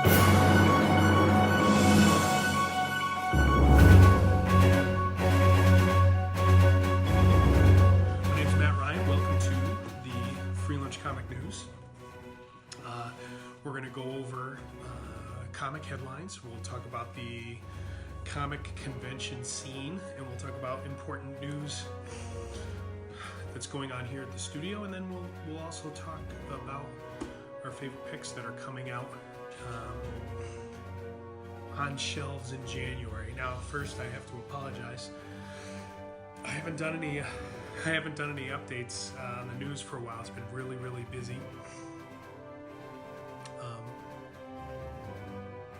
My name's Matt Ryan. Welcome to the Free Lunch Comic News. We're going to go over comic headlines. We'll talk about the comic convention scene, and we'll talk about important news that's going on here at the studio, and then we'll also talk about our favorite picks that are coming out on shelves in January. Now, first, I have to apologize. I haven't done any updates on the news for a while. It's been really, really busy.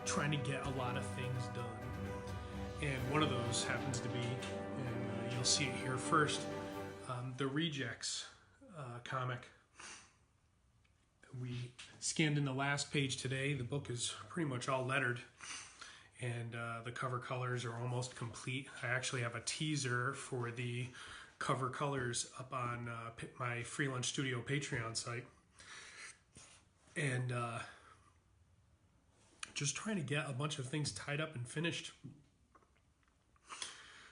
Trying to get a lot of things done. And one of those happens to be, and you'll see it here first, the Rejects comic. We scanned in the last page today. The book is pretty much all lettered, and the cover colors are almost complete. I actually have a teaser for the cover colors up on my Free Lunch Studio Patreon site. And just trying to get a bunch of things tied up and finished.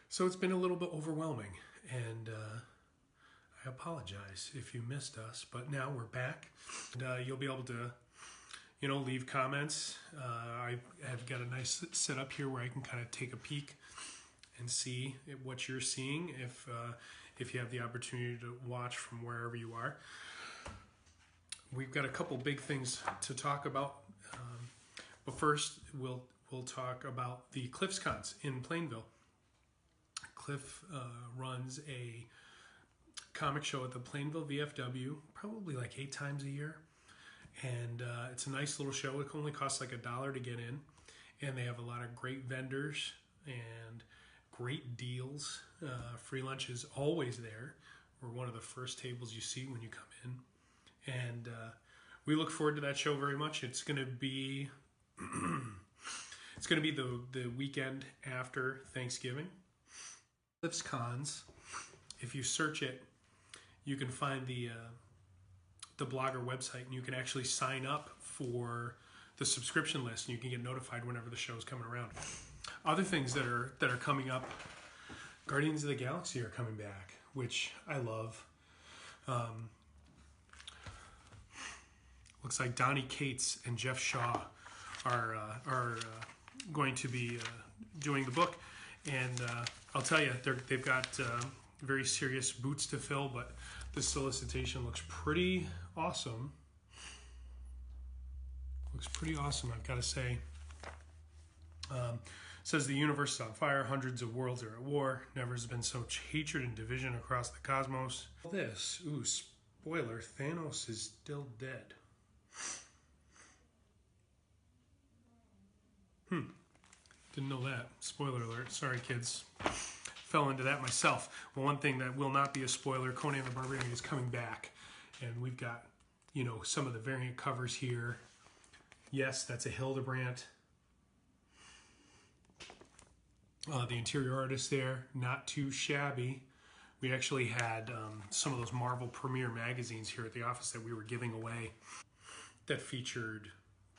So it's been a little bit overwhelming, and I apologize if you missed us, but now we're back. And, you'll be able to, leave comments. I have got a nice setup here where I can kind of take a peek and see what you're seeing if you have the opportunity to watch from wherever you are. We've got a couple big things to talk about. But first, we'll talk about the Cliff's Cons in Plainville. Cliff runs a comic show at the Plainville VFW, probably like 8 times a year. And it's a nice little show. It only costs like $1 to get in. And they have a lot of great vendors and great deals. Free lunch is always there. We're one of the first tables you see when you come in. And we look forward to that show very much. It's going to be the weekend after Thanksgiving. Cliff's Cons, if you search it, you can find the Blogger website, and you can actually sign up for the subscription list, and you can get notified whenever the show's coming around. Other things that are coming up, Guardians of the Galaxy are coming back, which I love. Looks like Donny Cates and Jeff Shaw are going to be doing the book, and I'll tell you, they've got very serious boots to fill, but the solicitation looks pretty awesome. I've got to say. Says the universe is on fire, hundreds of worlds are at war, never has been so much hatred and division across the cosmos. Spoiler, Thanos is still dead. Didn't know that. Spoiler alert. Sorry, kids. Fell into that myself. Well, one thing that will not be a spoiler, Conan the Barbarian is coming back. And we've got, some of the variant covers here. Yes, that's a Hildebrandt. The interior artist there, not too shabby. We actually had some of those Marvel Premiere magazines here at the office that we were giving away that featured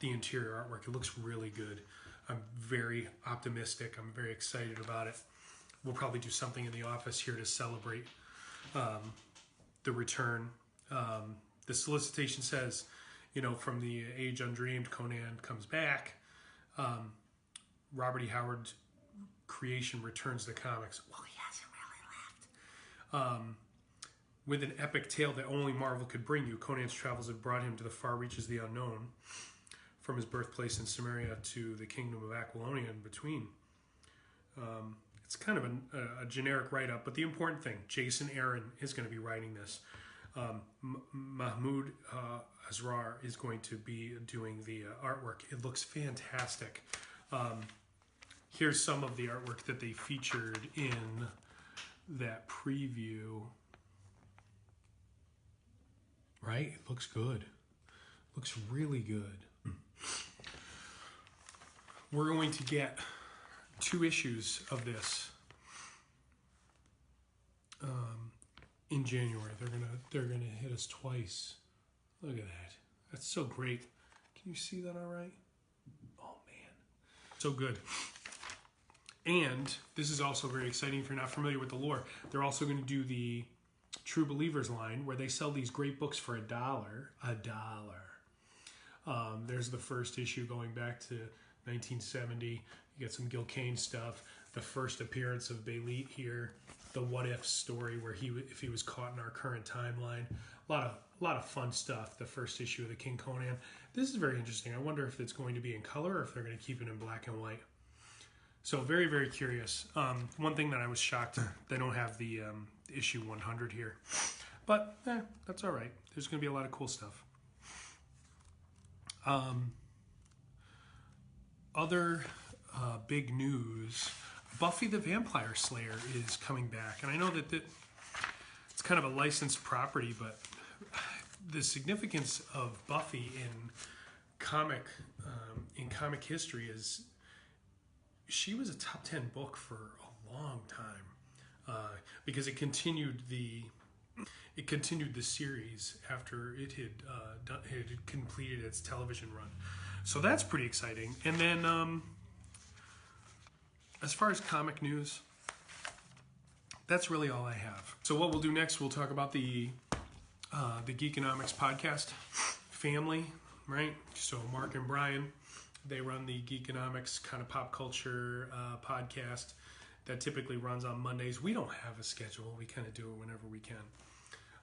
the interior artwork. It looks really good. I'm very optimistic. I'm very excited about it. We'll probably do something in the office here to celebrate the return. The solicitation says, from the age undreamed, Conan comes back. Robert E. Howard's creation returns to comics. Well, he hasn't really left. With an epic tale that only Marvel could bring you, Conan's travels have brought him to the far reaches of the unknown, from his birthplace in Samaria to the kingdom of Aquilonia and between. It's kind of a generic write-up, but the important thing, Jason Aaron is going to be writing this. Mahmoud Asrar is going to be doing the artwork. It looks fantastic. Here's some of the artwork that they featured in that preview. Right? It looks good. Looks really good. We're going to get 2 issues of this in January. They're gonna hit us twice. Look at that. That's so great. Can you see that all right? So good. And this is also very exciting if you're not familiar with the lore. They're also going to do the True Believers line where they sell these great books for $1. There's the first issue going back to 1970. You get some Gil Kane stuff. The first appearance of Belit here. The What If story where if he was caught in our current timeline. A lot of fun stuff. The first issue of the King Conan. This is very interesting. I wonder if it's going to be in color or if they're going to keep it in black and white. So very, very curious. One thing that I was shocked, they don't have the issue 100 here. But that's all right. There's going to be a lot of cool stuff. Other big news, Buffy the Vampire Slayer is coming back. And I know that it's kind of a licensed property, but the significance of Buffy in comic history is she was a top 10 book for a long time because it continued the series after it had completed its television run. So that's pretty exciting. And then as far as comic news, that's really all I have. So what we'll do next, we'll talk about the Geekonomics podcast family, right? So Mark and Brian, they run the Geekonomics kind of pop culture podcast that typically runs on Mondays. We don't have a schedule. We kind of do it whenever we can.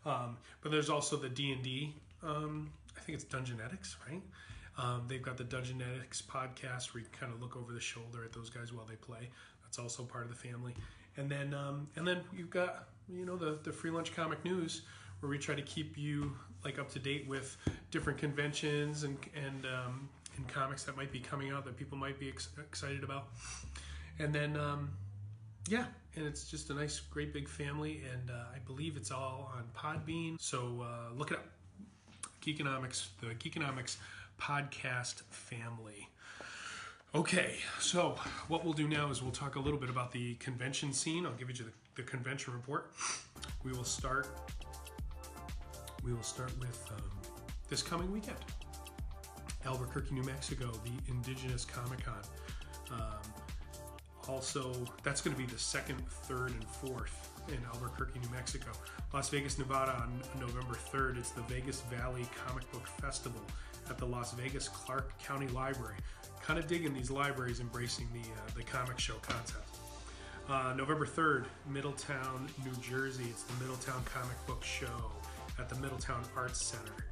But there's also the D&D. I think it's Dungeonetics, right? They've got the Dungeonetics podcast where you kind of look over the shoulder at those guys while they play. That's also part of the family. And then you've got the Free Lunch Comic News, where we try to keep you like up to date with different conventions and comics that might be coming out that people might be excited about. And then and it's just a nice, great big family, and I believe it's all on Podbean. So look it up, Geekonomics, the Geekonomics podcast family. Okay, so what we'll do now is we'll talk a little bit about the convention scene. I'll give you the convention report. We will start with this coming weekend. Albuquerque, New Mexico, the Indigenous Comic-Con. Also, that's going to be the 2nd, 3rd, and 4th in Albuquerque, New Mexico. Las Vegas, Nevada on November 3rd. It's the Vegas Valley Comic Book Festival at the Las Vegas Clark County Library. Kind of digging these libraries embracing the comic show concept. November 3rd, Middletown, New Jersey. It's the Middletown Comic Book Show at the Middletown Arts Center.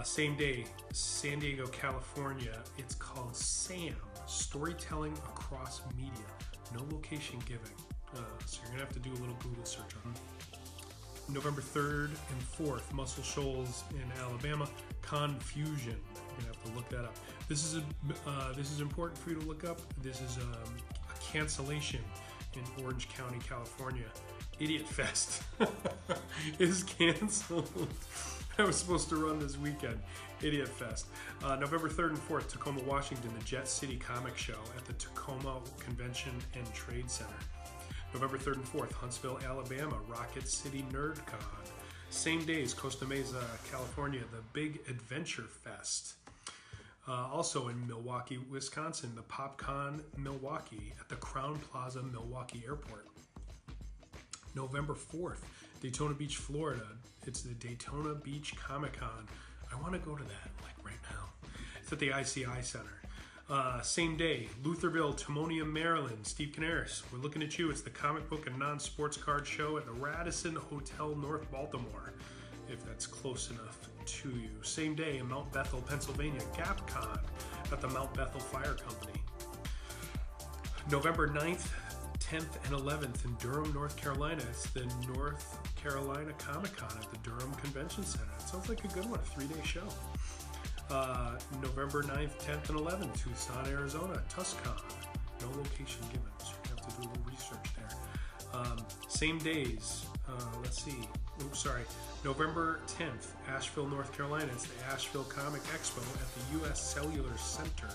Same day, San Diego, California. It's called SAM, Storytelling Across Media. No location given. So you're going to have to do a little Google search on it. November 3rd and 4th, Muscle Shoals in Alabama. Confusion. You're going to have to look that up. This is important for you to look up. This is a cancellation in Orange County, California. Idiot Fest is canceled. I was supposed to run this weekend. Idiot Fest. November 3rd and 4th, Tacoma, Washington, the Jet City Comic Show at the Tacoma Convention and Trade Center. November 3rd and 4th, Huntsville, Alabama, Rocket City NerdCon. Same days, Costa Mesa, California, the Big Adventure Fest. Also in Milwaukee, Wisconsin, the PopCon Milwaukee at the Crowne Plaza Milwaukee Airport. November 4th, Daytona Beach, Florida. It's the Daytona Beach Comic-Con. I want to go to that, like right now. It's at the ICI Center. Same day, Lutherville, Timonium, Maryland. Steve Canaris, we're looking at you. It's the Comic Book and Non-Sports Card Show at the Radisson Hotel, North Baltimore, if that's close enough to you. Same day in Mount Bethel, Pennsylvania, GapCon at the Mount Bethel Fire Company. November 9th, 10th, and 11th in Durham, North Carolina. It's the North Carolina Comic-Con at the Durham Convention Center. It sounds like a good one, a 3-day show. November 9th, 10th, and 11th, Tucson, Arizona, TusCon. No location given, so you have to do a little research there. Same days, November 10th, Asheville, North Carolina. It's the Asheville Comic Expo at the U.S. Cellular Center.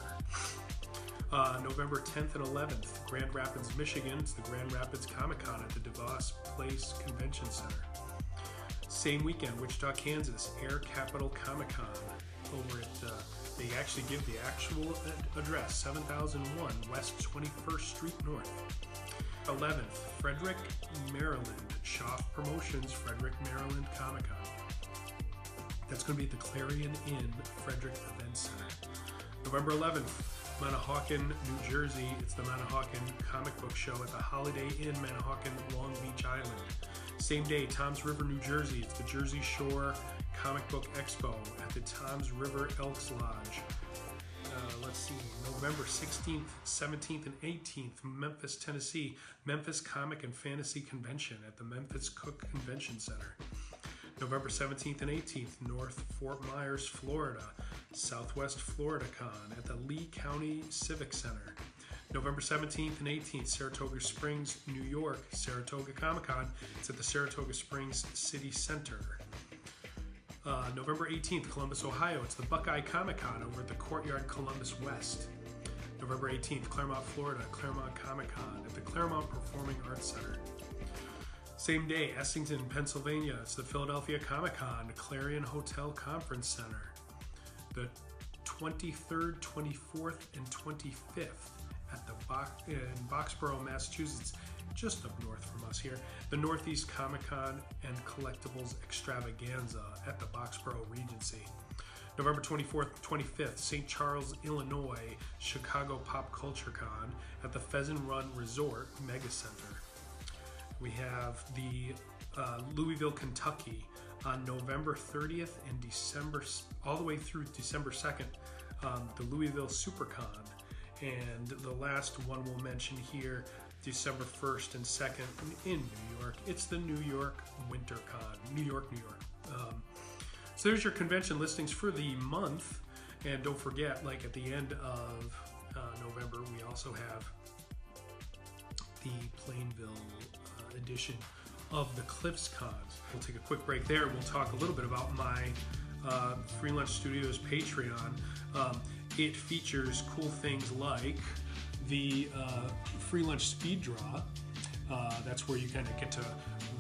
November 10th and 11th, Grand Rapids, Michigan. It's the Grand Rapids Comic-Con at the DeVos Place Convention Center. Same weekend, Wichita, Kansas, Air Capital Comic-Con over at the They actually give the actual address, 7001 West 21st Street North. 11th, Frederick, Maryland. Schaff Promotions, Frederick, Maryland Comic-Con. That's going to be at the Clarion Inn Frederick Event Center. November 11th, Manahawkin, New Jersey. It's the Manahawkin Comic Book Show at the Holiday Inn, Manahawkin, Long Beach Island. Same day, Toms River, New Jersey. It's the Jersey Shore Comic Book Expo at the Toms River Elks Lodge. Let's see, November 16th, 17th, and 18th, Memphis, Tennessee. Memphis Comic and Fantasy Convention at the Memphis Cook Convention Center. November 17th and 18th, North Fort Myers, Florida. Southwest Florida Con at the Lee County Civic Center. November 17th and 18th, Saratoga Springs, New York. Saratoga Comic-Con. It's at the Saratoga Springs City Center. November 18th, Columbus, Ohio. It's the Buckeye Comic-Con over at the Courtyard Columbus West. November 18th, Claremont, Florida. Claremont Comic-Con at the Claremont Performing Arts Center. Same day, Essington, Pennsylvania. It's the Philadelphia Comic-Con, Clarion Hotel Conference Center. The 23rd, 24th, and 25th at the in Boxborough, Massachusetts, just up north from us here. The Northeast Comic-Con and Collectibles Extravaganza at the Boxborough Regency. November 24th, 25th, St. Charles, Illinois, Chicago Pop Culture Con at the Pheasant Run Resort Mega Center. We have the Louisville, Kentucky on November 30th and December, all the way through December 2nd, the Louisville SuperCon. And the last one we'll mention here, December 1st and 2nd in New York. It's the New York WinterCon, New York, New York. So there's your convention listings for the month. And don't forget, like at the end of November, we also have the Plainville edition of the Cliffs Cons. We'll take a quick break there. We'll talk a little bit about my Free Lunch Studios Patreon. It features cool things like the Free Lunch Speed Draw. That's where you kind of get to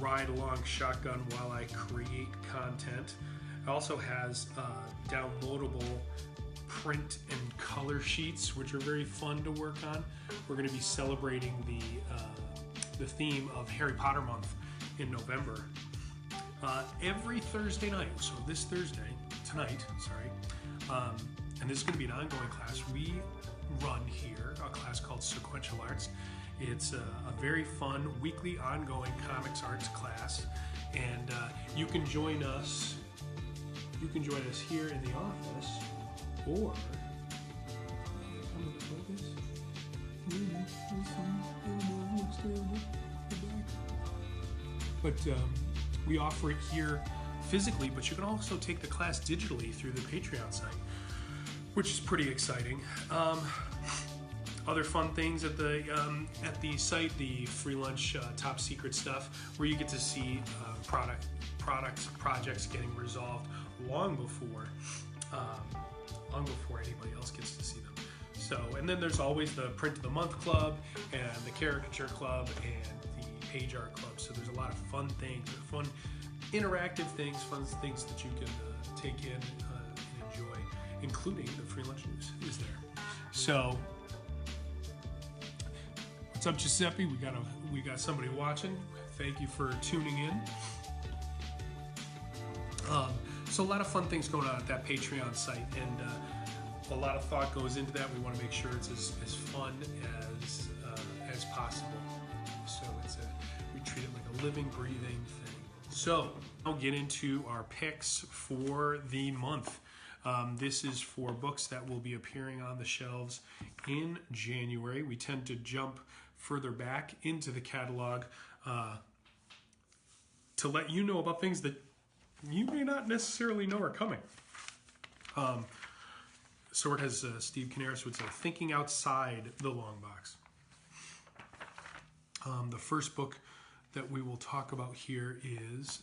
ride along shotgun while I create content. It also has downloadable print and color sheets, which are very fun to work on. We're going to be celebrating the theme of Harry Potter month in November. Every Thursday night, so this Thursday, tonight, sorry, and this is going to be an ongoing class, we run here a class called Sequential Arts. It's a very fun weekly ongoing comics arts class, and you can join us. You can join us here in the office, or but we offer it here physically, but you can also take the class digitally through the Patreon site, which is pretty exciting. Other fun things at the site, the Free Lunch top secret stuff, where you get to see projects getting resolved long before anybody else gets to see them. So, and then there's always the Print of the Month Club and the Caricature Club and the Page Art Club. So there's a lot of fun things, fun interactive things, fun things that you can take in and enjoy, including the Free Lunch News is there. So, what's up, Giuseppe? We got somebody watching. Thank you for tuning in. So a lot of fun things going on at that Patreon site, and a lot of thought goes into that. We want to make sure it's as fun as possible. So we treat it like a living, breathing thing. So I'll get into our picks for the month. This is for books that will be appearing on the shelves in January. We tend to jump further back into the catalog to let you know about things that you may not necessarily know are coming. So it has Steve Canaris would say, thinking outside the long box. The first book that we will talk about here is,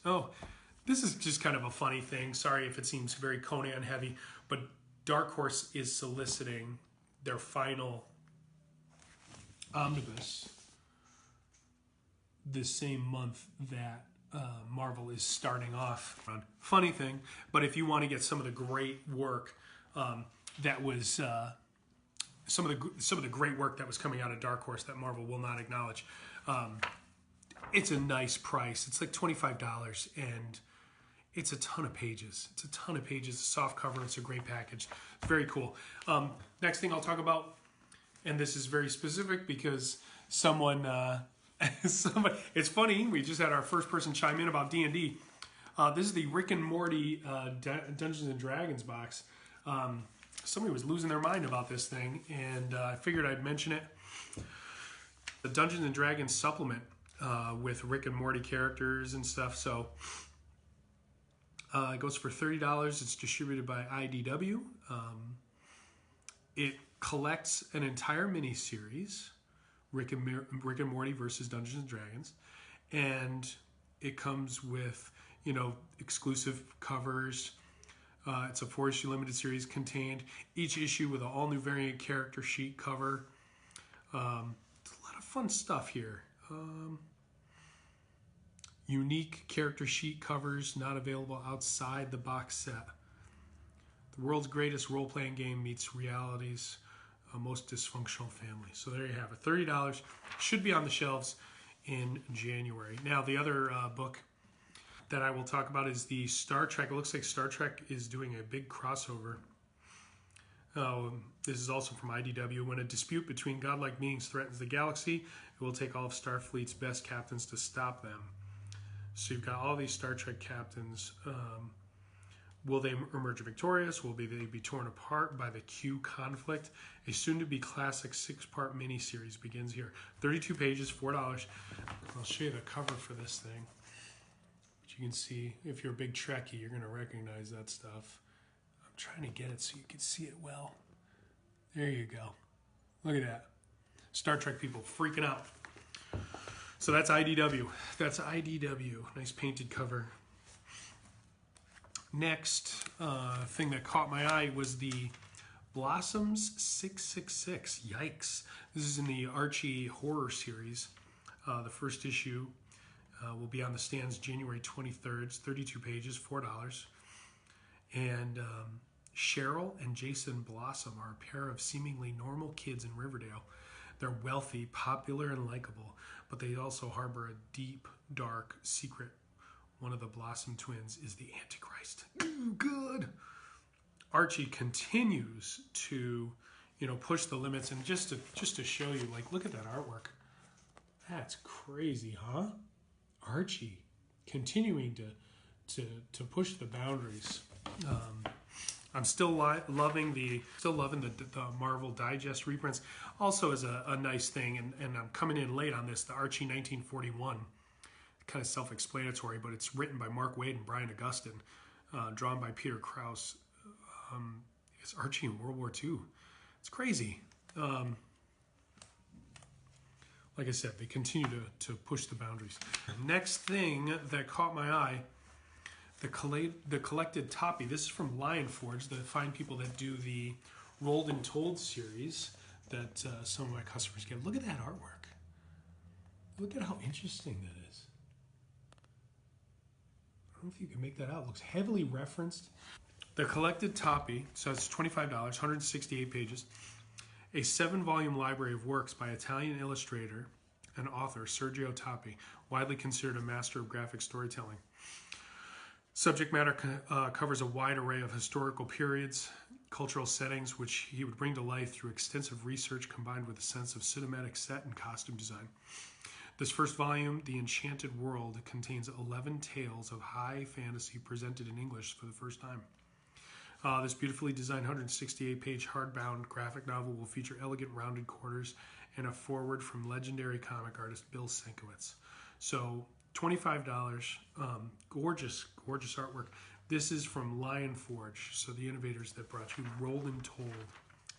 this is just kind of a funny thing. Sorry if it seems very Conan heavy, but Dark Horse is soliciting their final omnibus this same month that Marvel is starting off. Funny thing, but if you want to get some of the great work, that was some of the great work that was coming out of Dark Horse that Marvel will not acknowledge. It's a nice price. It's like $25, and it's a ton of pages. It's a ton of pages. A soft cover. It's a great package. It's very cool. Next thing I'll talk about, and this is very specific because someone, it's funny. We just had our first person chime in about D&D. This is the Rick and Morty Dungeons and Dragons box. Somebody was losing their mind about this thing, and I figured I'd mention it. The Dungeons and Dragons supplement with Rick and Morty characters and stuff. So it goes for $30. It's distributed by IDW. It collects an entire miniseries, Rick and Morty versus Dungeons and Dragons, and it comes with, you know, exclusive covers. It's a 4-issue limited series contained each issue with an all-new variant character sheet cover. It's a lot of fun stuff here. Unique character sheet covers not available outside the box set. The world's greatest role-playing game meets reality's most dysfunctional family. So there you have it. $30. Should be on the shelves in January. Now, the other book that I will talk about is the Star Trek. It looks like Star Trek is doing a big crossover. This is also from IDW. When a dispute between godlike beings threatens the galaxy, it will take all of Starfleet's best captains to stop them. So you've got all these Star Trek captains. Will they emerge victorious? Will they be torn apart by the Q conflict? A soon-to-be classic 6-part miniseries begins here. 32 pages, $4. I'll show you the cover for this thing. But you can see, if you're a big Trekkie, you're going to recognize that stuff. I'm trying to get it so you can see it well. There you go. Look at that. Star Trek people freaking out. So that's IDW. That's IDW. Nice painted cover. Next thing that caught my eye was the Blossoms 666. Yikes. This is in the Archie horror series. The first issue will be on the stands January 23rd. It's 32 pages, $4. And Cheryl and Jason Blossom are a pair of seemingly normal kids in Riverdale. They're wealthy, popular, and likable, but they also harbor a deep, dark secret. One of the Blossom twins is the Antichrist. Ooh, good. Archie continues to, you know, push the limits, and just to show you, like, look at that artwork. That's crazy, huh? Archie continuing to push the boundaries. I'm still loving the Marvel Digest reprints. Also, as a nice thing, and I'm coming in late on this, the Archie 1941. Kind of self-explanatory, but it's written by Mark Waid and Brian Augustyn, drawn by Peter Krause. It's Archie in World War II. It's crazy. Like I said, they continue to push the boundaries. Next thing that caught my eye, the Collected Toppy. This is from Lion Forge, the fine people that do the Rolled and Told series that some of my customers get. Look at that artwork. Look at how interesting that is. I don't know if you can make that out. It looks heavily referenced. The Collected Toppy, so it's $25, 168 pages. A 7-volume library of works by Italian illustrator and author Sergio Toppy, widely considered a master of graphic storytelling. Subject matter covers a wide array of historical periods, cultural settings, which he would bring to life through extensive research combined with a sense of cinematic set and costume design. This first volume, The Enchanted World, contains 11 tales of high fantasy presented in English for the first time. This beautifully designed 168-page hardbound graphic novel will feature elegant rounded corners and a foreword from legendary comic artist Bill Sienkiewicz. So $25, gorgeous, gorgeous artwork. This is from Lion Forge, so the innovators that brought you Rolled and Told.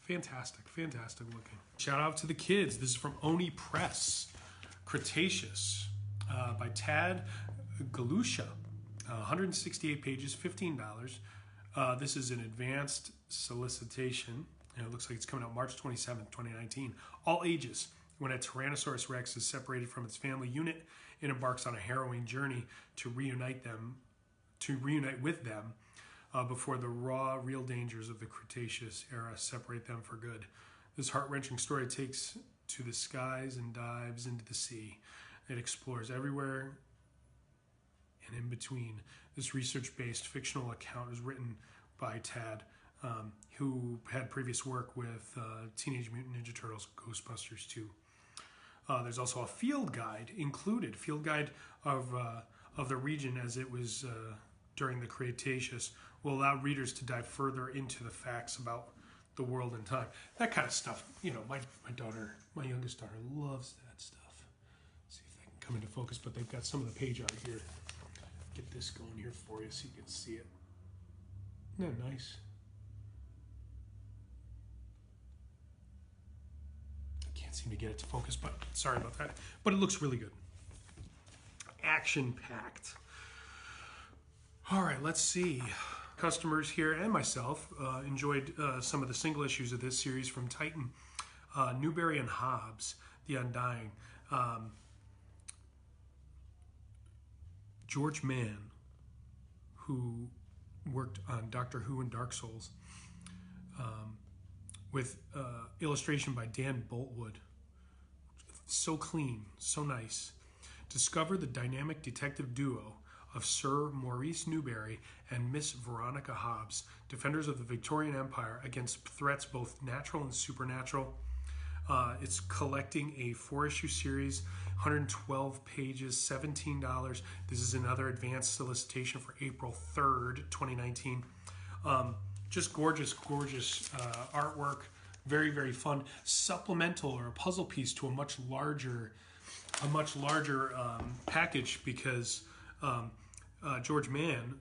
Fantastic, fantastic looking. Shout out to the kids. This is from Oni Press. Cretaceous by Tad Galusha. 168 pages, $15. This is an advanced solicitation, and it looks like it's coming out March 27th, 2019. All ages. When a Tyrannosaurus Rex is separated from its family unit, it embarks on a harrowing journey to reunite with them before the raw, real dangers of the Cretaceous era separate them for good. This heart-wrenching story takes to the skies and dives into the sea. It explores everywhere and in between. This research-based fictional account is written by Tad, who had previous work with Teenage Mutant Ninja Turtles, Ghostbusters 2. There's also a field guide included, of the region as it was during the Cretaceous, will allow readers to dive further into the facts about the world and time. That kind of stuff, my youngest daughter loves that stuff. See if they can come into focus, but they've got some of the page art here. Get this going here for you so you can see it. Isn't that nice? I can't seem to get it to focus, but sorry about that. But it looks really good. Action-packed. All right, let's see. Customers here and myself enjoyed some of the single issues of this series from Titan. Newberry and Hobbs, The Undying. George Mann, who worked on Doctor Who and Dark Souls, with illustration by Dan Boltwood. So clean, so nice. Discover the dynamic detective duo of Sir Maurice Newberry and Miss Veronica Hobbs, defenders of the Victorian Empire against threats both natural and supernatural. It's collecting a 4-issue series, 112 pages, $17. This is another advanced solicitation for April 3rd, 2019. Just gorgeous, gorgeous artwork. Very, very fun. Supplemental or a puzzle piece to a much larger package, because George Mann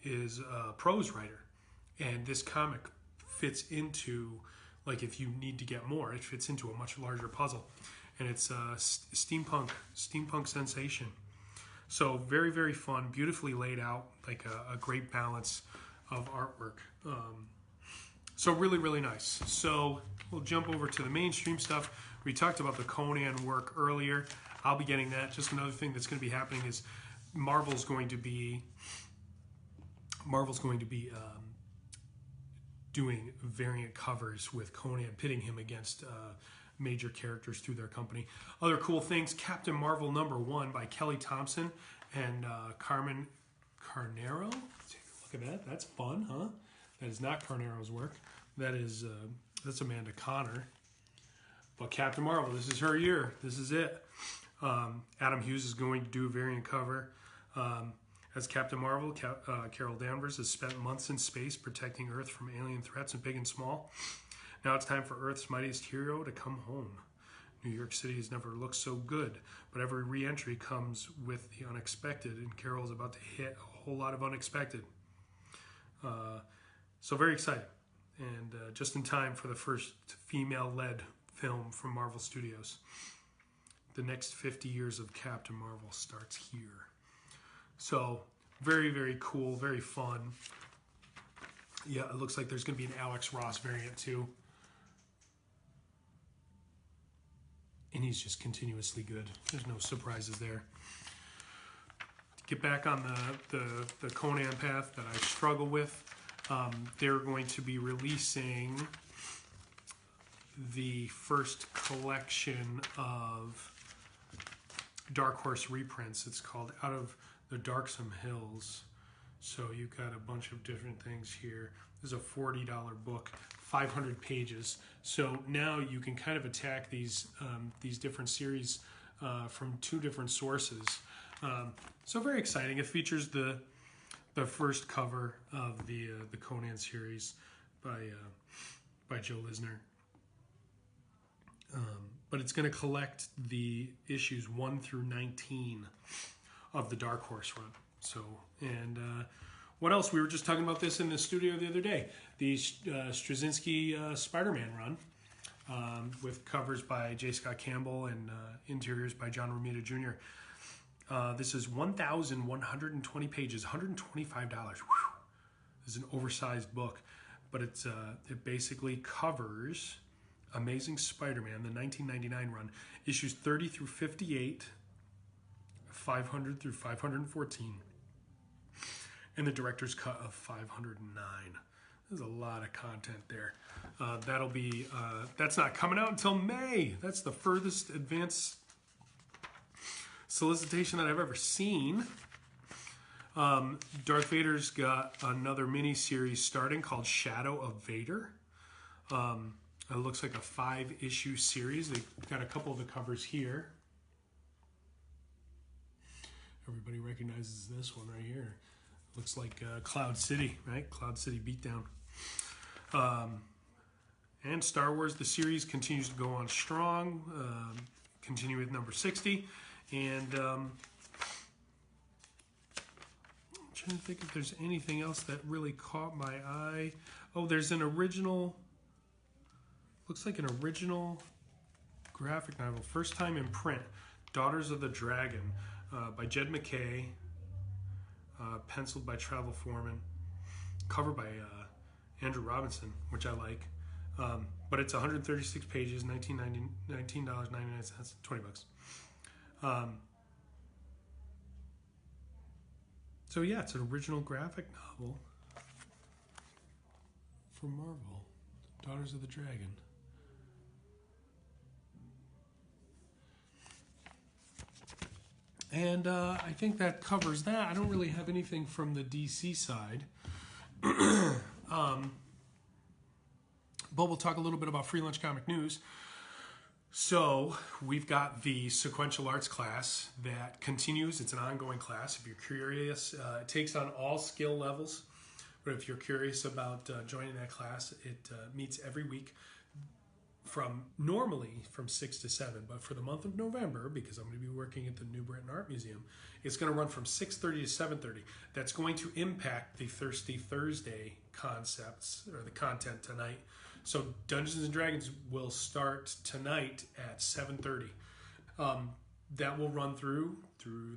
is a prose writer, and this comic fits into, like, if you need to get more, it fits into a much larger puzzle, and it's steampunk sensation. So very, very fun, beautifully laid out, like a great balance of artwork. So really, really nice. So we'll jump over to the mainstream stuff. We talked about the Conan work earlier. I'll be getting that. Just another thing that's going to be happening is Marvel's going to be doing variant covers with Conan, pitting him against major characters through their company. Other cool things: Captain Marvel #1 by Kelly Thompson and Carmen Carnero. Take a look at that. That's fun, huh? That is not Carnero's work. That's Amanda Connor. But Captain Marvel, this is her year. This is it. Adam Hughes is going to do a variant cover. As Captain Marvel, Carol Danvers has spent months in space protecting Earth from alien threats, big and small. Now it's time for Earth's mightiest hero to come home. New York City has never looked so good, but every re-entry comes with the unexpected, and Carol is about to hit a whole lot of unexpected. So very exciting, and just in time for the first female-led film from Marvel Studios. The next 50 years of Captain Marvel starts here. So very, very cool, very fun. Yeah, it looks like there's going to be an Alex Ross variant too. And he's just continuously good. There's no surprises there. To get back on the Conan path that I struggle with, they're going to be releasing the first collection of Dark Horse reprints. It's called Out of the Darksome Hills. So you've got a bunch of different things here. This is a $40 book, 500 pages. So now you can kind of attack these different series from 2 different sources. So very exciting. It features the first cover of the Conan series by Joe Lisner. But it's going to collect the issues 1 through 19 of the Dark Horse run. So, and what else? We were just talking about this in the studio the other day. The Straczynski Spider-Man run, with covers by J. Scott Campbell and interiors by John Romita Jr. This is 1,120 pages, $125. Whew. This is an oversized book, but it basically covers Amazing Spider-Man, the 1999 run, issues 30 through 58, 500 through 514. and the director's cut of 509. There's a lot of content there. That'll be that's not coming out until May. That's the furthest advanced solicitation that I've ever seen. Darth Vader's got another mini series starting called Shadow of Vader. It looks like a 5-issue series. They've got a couple of the covers here. Everybody recognizes this one right here. Looks like Cloud City, right? Cloud City Beatdown. And Star Wars, the series continues to go on strong. Continue with number 60. And I'm trying to think if there's anything else that really caught my eye. Oh, there's an original, looks like an original graphic novel. First time in print. Daughters of the Dragon by Jed MacKay. Penciled by Travel Foreman. Covered by Andrew Robinson, which I like. But it's 136 pages, $19.99, 20 bucks. So yeah, it's an original graphic novel for Marvel, Daughters of the Dragon. And I think that covers that. I don't really have anything from the DC side. But we'll talk a little bit about Free Lunch Comic News. So we've got the sequential arts class that continues. It's an ongoing class. If you're curious, it takes on all skill levels. But if you're curious about joining that class, it meets every week normally from 6 to 7. But for the month of November, because I'm going to be working at the New Britain Art Museum, it's going to run from 6:30 to 7:30. That's going to impact the Thirsty Thursday concepts or the content tonight. So Dungeons and Dragons will start tonight at 7:30. That will run through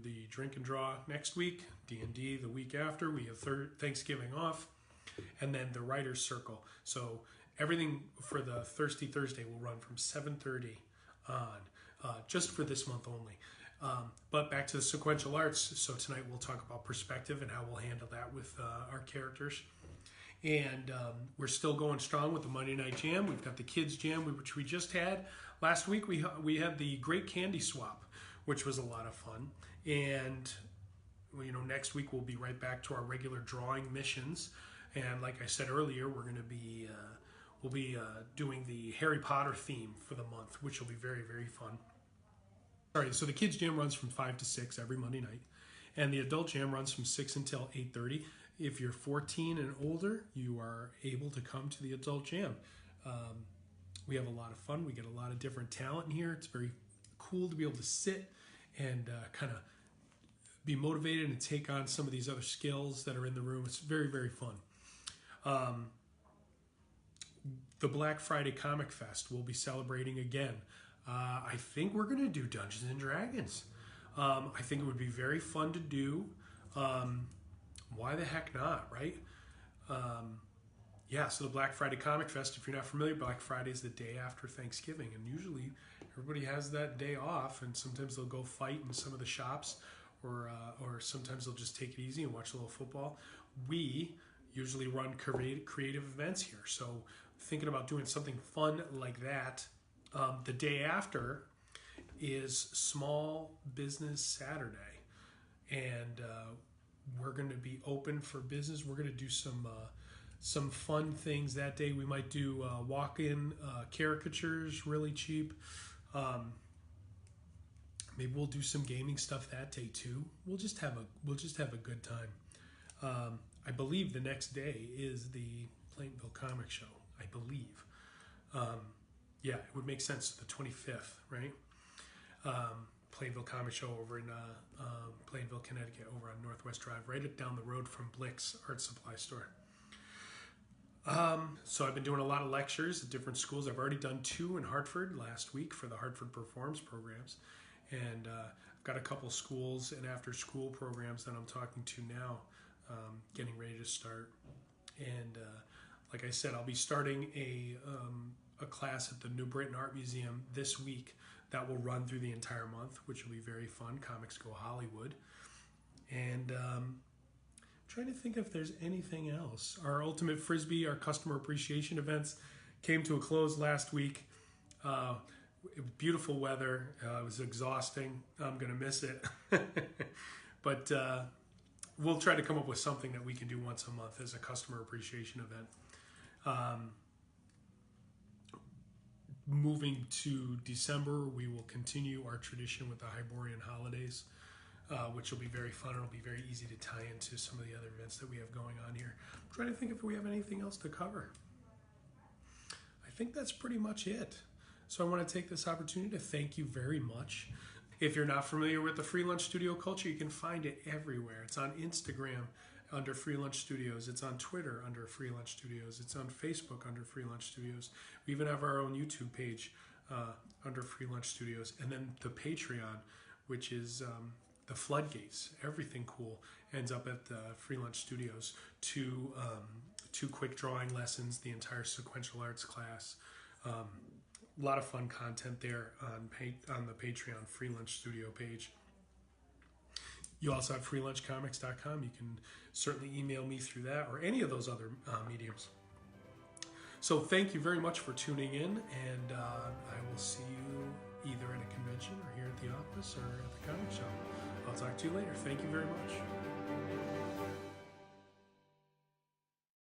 the drink and draw next week, D&D the week after. We have Thanksgiving off, and then the Writer's Circle. So everything for the Thirsty Thursday will run from 7:30 on, just for this month only. But back to the sequential arts. So tonight we'll talk about perspective and how we'll handle that with our characters. And we're still going strong with the Monday Night Jam. We've got the Kids Jam, which we just had. Last week we had the Great Candy Swap, which was a lot of fun. And next week we'll be right back to our regular drawing missions. And like I said earlier, we're going to be we'll be doing the Harry Potter theme for the month, which will be very, very fun. Sorry, so the Kids Jam runs from 5 to 6 every Monday night, and the Adult Jam runs from 6 until 8:30. If you're 14 and older, you are able to come to the Adult Jam. We have a lot of fun. We get a lot of different talent in here. It's very cool to be able to sit and kind of be motivated and take on some of these other skills that are in the room. It's very, very fun. The Black Friday Comic Fest will be celebrating again. I think we're going to do Dungeons and Dragons. I think it would be very fun to do. Why the heck not, right? So the Black Friday Comic Fest, if you're not familiar, Black Friday is the day after Thanksgiving, and usually everybody has that day off, and sometimes they'll go fight in some of the shops, or sometimes they'll just take it easy and watch a little football. We usually run creative events here, so thinking about doing something fun like that. The day after is Small Business Saturday, and we're going to be open for business. We're going to do some fun things that day. We might do walk-in caricatures, really cheap. Maybe we'll do some gaming stuff that day too. We'll just have a good time. I believe the next day is the Plainville Comic Show. I believe. It would make sense. The 25th, right? Plainville Comic Show over in Plainville, Connecticut, over on Northwest Drive, right down the road from Blick's Art Supply Store. So I've been doing a lot of lectures at different schools. I've already done 2 in Hartford last week for the Hartford Performs programs. And I've got a couple schools and after-school programs that I'm talking to now, getting ready to start. And like I said, I'll be starting a class at the New Britain Art Museum this week that will run through the entire month, which will be very fun. Comics Go Hollywood. And trying to think if there's anything else. Our Ultimate Frisbee, our customer appreciation events came to a close last week. Beautiful weather. It was exhausting. I'm going to miss it. But we'll try to come up with something that we can do once a month as a customer appreciation event. Moving to December, we will continue our tradition with the Hyborian holidays, which will be very fun. It'll be very easy to tie into some of the other events that we have going on here. I'm trying to think if we have anything else to cover. I think that's pretty much it. So I want to take this opportunity to thank you very much. If you're not familiar with the Free Lunch Studio culture, you can find it everywhere. It's on Instagram under Free Lunch Studios. It's on Twitter under Free Lunch Studios. It's on Facebook under Free Lunch Studios. We even have our own YouTube page under Free Lunch Studios. And then the Patreon, which is the floodgates. Everything cool ends up at the Free Lunch Studios. Two quick drawing lessons, the entire sequential arts class. A lot of fun content there on the Patreon Free Lunch Studio page. You also have freelunchcomics.com. You can certainly email me through that or any of those other mediums. So thank you very much for tuning in, and I will see you either at a convention or here at the office or at the comic shop. I'll talk to you later. Thank you very much.